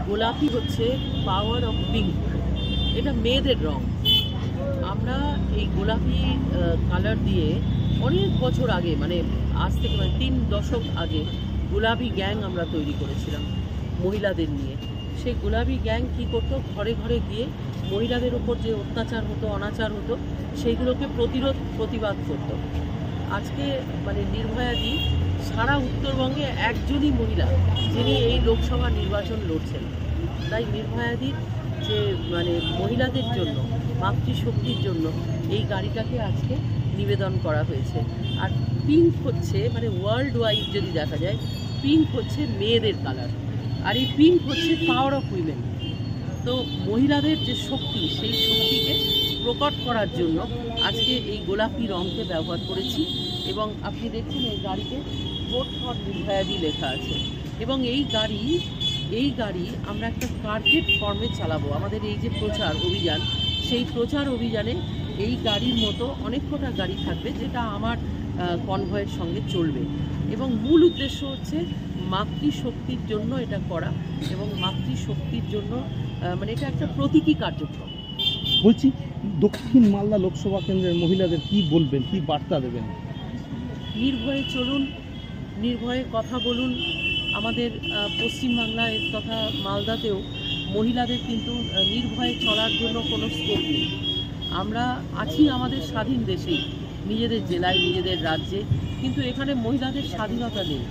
গোলাপি হচ্ছে power of pink, এটা মেয়েদের রং। আমরা এই গোলাপি কালার দিয়ে অনেক বছর আগে, মানে আজ থেকে 3 দশক আগে গোলাপি গ্যাং আমরা তৈরি করেছিলাম মহিলাদের নিয়ে। সেই গোলাপি গ্যাং কী করতো, ঘরে ঘরে গিয়ে মহিলাদের উপর যে অত্যাচার হতো, অনাচার হতো, সেইগুলোকে প্রতিবাদ করত। আজকে মানে নির্ভয়াদি সারা উত্তরবঙ্গে একজনই মহিলা যিনি এই লোকসভা নির্বাচন লড়ছেন। তাই নির্ভয়াদির যে মানে মহিলাদের জন্য, মাতৃশক্তির জন্য এই গাড়িটাকে আজকে নিবেদন করা হয়েছে। আর পিঙ্ক হচ্ছে মানে ওয়ার্ল্ড ওয়াইড যদি দেখা যায়, পিঙ্ক হচ্ছে মেয়েদের কালার, আর এই পিঙ্ক হচ্ছে পাওয়ার অফ উইমেন। তো মহিলাদের যে শক্তি, সেই শক্তিকে প্রকট করার জন্য আজকে এই গোলাপি রঙকে ব্যবহার করেছি। এবং আপনি দেখছেন এই গাড়িতে ভোট ফর নির্ভয়াদি লেখা আছে। এবং এই গাড়ি আমরা একটা কার্পেট ফর্মে চালাবো। আমাদের এই যে প্রচার অভিযান, সেই প্রচার অভিযানে এই গাড়ির মতো অনেক কটা গাড়ি থাকবে, যেটা আমার কনভয়ের সঙ্গে চলবে। এবং মূল উদ্দেশ্য হচ্ছে মাতৃশক্তির জন্য এটা করা, এবং মাতৃশক্তির জন্য মানে এটা একটা প্রতীকী কার্যক্রম। বলছি, দক্ষিণ মালদা লোকসভা কেন্দ্রের মহিলাদের কি বলবেন, কি বার্তা দেবেন? নির্ভয়ে চলুন, নির্ভয়ে কথা বলুন। আমাদের পশ্চিমবাংলায় তথা মালদাতেও মহিলাদের কিন্তু নির্ভয়ে চলার জন্য কোনো স্কোপ নেই। আমরা আছি আমাদের স্বাধীন দেশেই, নিজেদের জেলায়, নিজেদের রাজ্যে, কিন্তু এখানে মহিলাদের স্বাধীনতা নেই।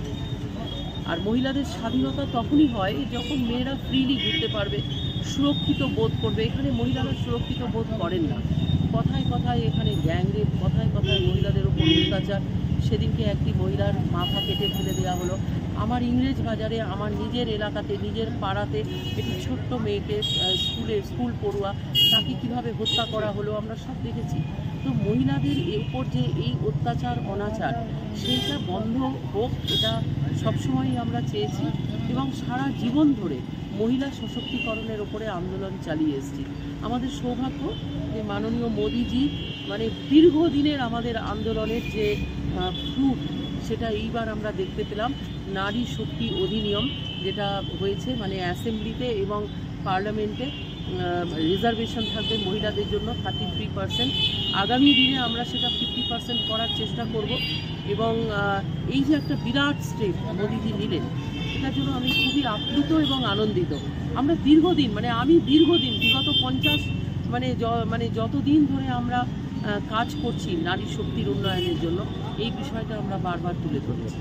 আর মহিলাদের স্বাধীনতা তখনই হয় যখন মেয়েরা ফ্রিলি ঘুরতে পারবে, সুরক্ষিত বোধ করবে। এখানে মহিলারা সুরক্ষিত বোধ করেন না। কথায় কথায় এখানে গ্যাংরেপ, কথায় কথায় মহিলাদের উপর অত্যাচার। সেদিনকে একটি মহিলার মাথা কেটে ফেলে দেওয়া হলো। আমার ইংরেজ বাজারে, আমার নিজের এলাকাতে, নিজের পাড়াতে একটি ছোট্ট মেয়েকে, স্কুল পড়ুয়া, তাকে কীভাবে হত্যা করা হলো আমরা সব দেখেছি। তো মহিলাদের উপর যে এই অত্যাচার, অনাচার, সেইটা বন্ধ হোক, এটা সবসময়ই আমরা চেয়েছি। এবং সারা জীবন ধরে মহিলা সশক্তিকরণের ওপরে আন্দোলন চালিয়ে এসেছি। আমাদের সৌভাগ্য যে মাননীয় মোদিজি মানে দীর্ঘদিনের আমাদের আন্দোলনের যে ফ্রুট, সেটা এইবার আমরা দেখতে পেলাম। নারী শক্তি অধিনিয়ম যেটা হয়েছে, মানে অ্যাসেম্বলিতে এবং পার্লামেন্টে রিজার্ভেশন থাকবে মহিলাদের জন্য 33%। আগামী দিনে আমরা সেটা 50% করার চেষ্টা করব। এবং এই যে একটা বিরাট স্টেপ মোদিজি নিলেন, এটার জন্য আমি খুবই আপ্লুত এবং আনন্দিত। আমরা দীর্ঘদিন, মানে আমি দীর্ঘদিন, বিগত 50 মানে যতদিন ধরে আমরা কাজ করছি নারী শক্তির উন্নয়নের জন্য, এই বিষয়টা আমরা বারবার তুলে ধরেছি।